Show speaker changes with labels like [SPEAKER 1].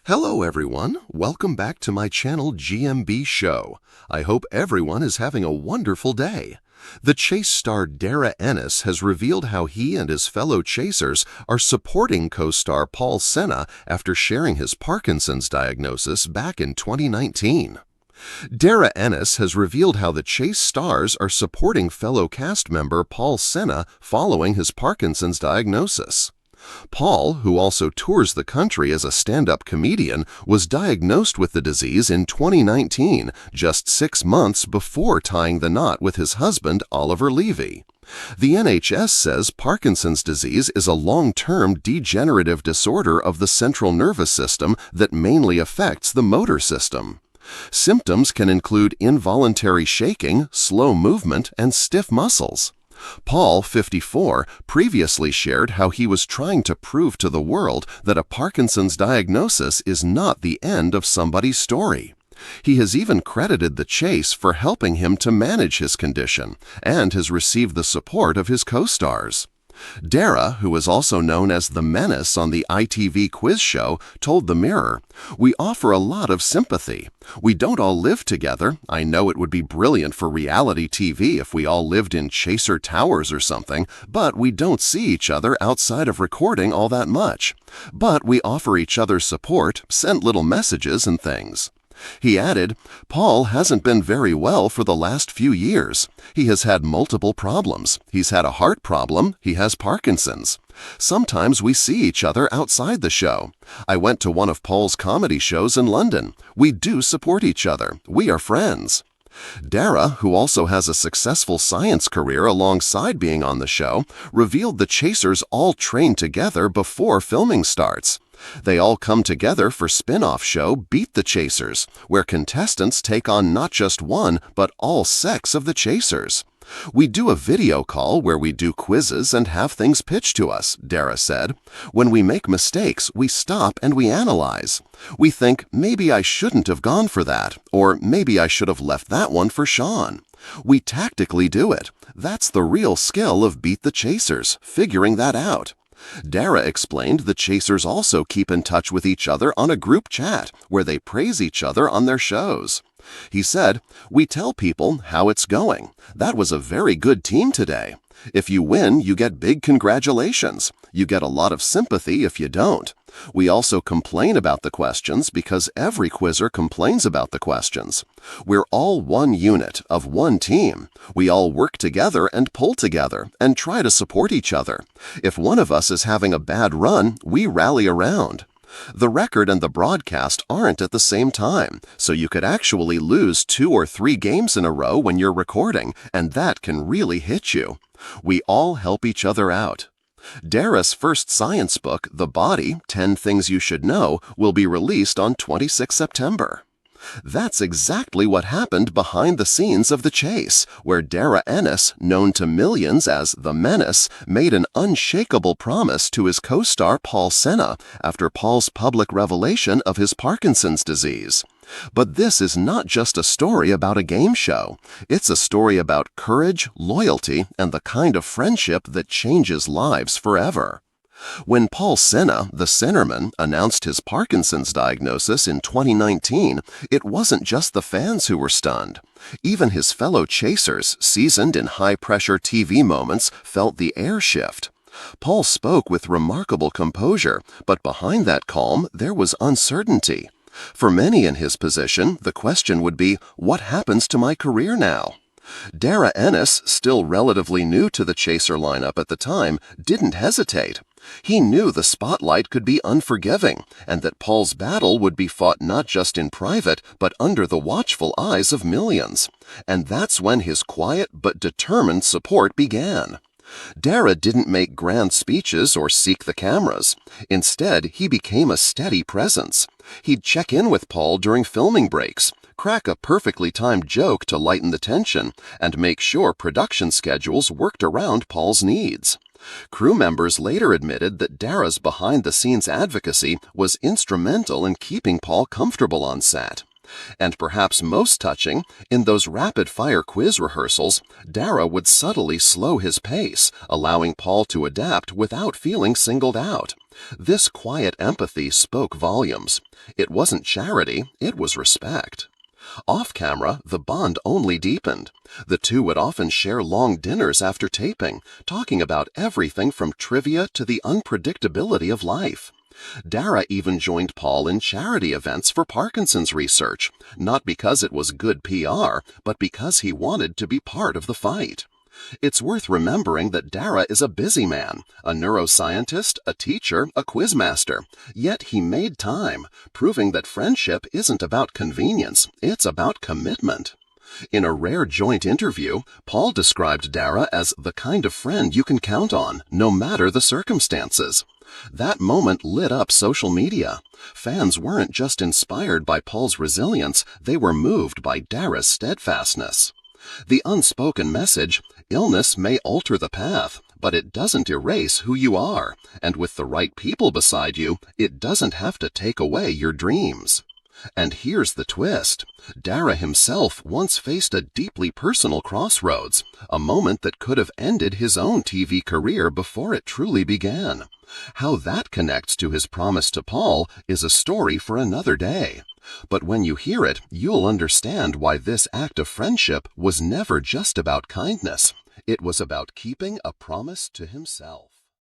[SPEAKER 1] Hello everyone, welcome back to my channel GMB SHOW. I hope everyone is having a wonderful day. The chase star Darragh Ennis has revealed how he and his fellow chasers are supporting co-star Paul Sinha after sharing his Parkinson's diagnosis back in 2019. Darragh Ennis has revealed how the chase stars are supporting fellow cast member Paul Sinha following his Parkinson's diagnosis. Paul, who also tours the country as a stand-up comedian, was diagnosed with the disease in 2019, just 6 months before tying the knot with his husband, Oliver Levy. The NHS says Parkinson's disease is a long-term degenerative disorder of the central nervous system that mainly affects the motor system. Symptoms can include involuntary shaking, slow movement, and stiff muscles. Paul, 54, previously shared how he was trying to prove to the world that a Parkinson's diagnosis is not the end of somebody's story. He has even credited the chase for helping him to manage his condition and has received the support of his co-stars. Darragh, who is also known as the Menace on the ITV quiz show, told The Mirror, "We offer a lot of sympathy. We don't all live together. I know it would be brilliant for reality TV if we all lived in Chaser Towers or something, but we don't see each other outside of recording all that much. But we offer each other support, send little messages and things." He added, "Paul hasn't been very well for the last few years. He has had multiple problems. He's had a heart problem. He has Parkinson's. Sometimes we see each other outside the show. I went to one of Paul's comedy shows in London. We do support each other. We are friends." Darragh, who also has a successful science career alongside being on the show, revealed the chasers all train together before filming starts. They all come together for spin-off show Beat the Chasers, where contestants take on not just one, but all 6 of the chasers. "We do a video call where we do quizzes and have things pitched to us," Darragh said. "When we make mistakes, we stop and we analyze. We think, maybe I shouldn't have gone for that, or maybe I should have left that one for Sean. We tactically do it. That's the real skill of Beat the Chasers, figuring that out." Darragh explained the chasers also keep in touch with each other on a group chat where they praise each other on their shows. He said, "We tell people how it's going. That was a very good team today. If you win, you get big congratulations. You get a lot of sympathy if you don't. We also complain about the questions because every quizzer complains about the questions. We're all one unit of one team. We all work together and pull together and try to support each other. If one of us is having a bad run, we rally around. The record and the broadcast aren't at the same time, so you could actually lose 2 or 3 games in a row when you're recording, and that can really hit you. We all help each other out." Darragh's first science book, The Body, 10 Things You Should Know, will be released on 26 September. That's exactly what happened behind the scenes of The Chase, where Darragh Ennis, known to millions as the Menace, made an unshakable promise to his co-star Paul Sinha after Paul's public revelation of his Parkinson's disease. But this is not just a story about a game show. It's a story about courage, loyalty, and the kind of friendship that changes lives forever. When Paul Sinha, the centerman, announced his Parkinson's diagnosis in 2019, it wasn't just the fans who were stunned. Even his fellow chasers, seasoned in high-pressure TV moments, felt the air shift. Paul spoke with remarkable composure, but behind that calm, there was uncertainty. For many in his position, the question would be, what happens to my career now? Darragh Ennis, still relatively new to the chaser lineup at the time, didn't hesitate. He knew the spotlight could be unforgiving, and that Paul's battle would be fought not just in private, but under the watchful eyes of millions. And that's when his quiet but determined support began. Darragh didn't make grand speeches or seek the cameras. Instead, he became a steady presence. He'd check in with Paul during filming breaks, crack a perfectly timed joke to lighten the tension, and make sure production schedules worked around Paul's needs. Crew members later admitted that Darragh's behind-the-scenes advocacy was instrumental in keeping Paul comfortable on set. And perhaps most touching, in those rapid-fire quiz rehearsals, Darragh would subtly slow his pace, allowing Paul to adapt without feeling singled out. This quiet empathy spoke volumes. It wasn't charity, it was respect. Off-camera, the bond only deepened. The two would often share long dinners after taping, talking about everything from trivia to the unpredictability of life. Darragh even joined Paul in charity events for Parkinson's research, not because it was good PR, but because he wanted to be part of the fight. It's worth remembering that Darragh is a busy man, a neuroscientist, a teacher, a quizmaster, yet he made time, proving that friendship isn't about convenience, it's about commitment. In a rare joint interview, Paul described Darragh as the kind of friend you can count on, no matter the circumstances. That moment lit up social media. Fans weren't just inspired by Paul's resilience, they were moved by Darragh's steadfastness. The unspoken message, illness may alter the path, but it doesn't erase who you are, and with the right people beside you, it doesn't have to take away your dreams. And here's the twist. Darragh himself once faced a deeply personal crossroads, a moment that could have ended his own TV career before it truly began. How that connects to his promise to Paul is a story for another day. But when you hear it, you'll understand why this act of friendship was never just about kindness. It was about keeping a promise to himself.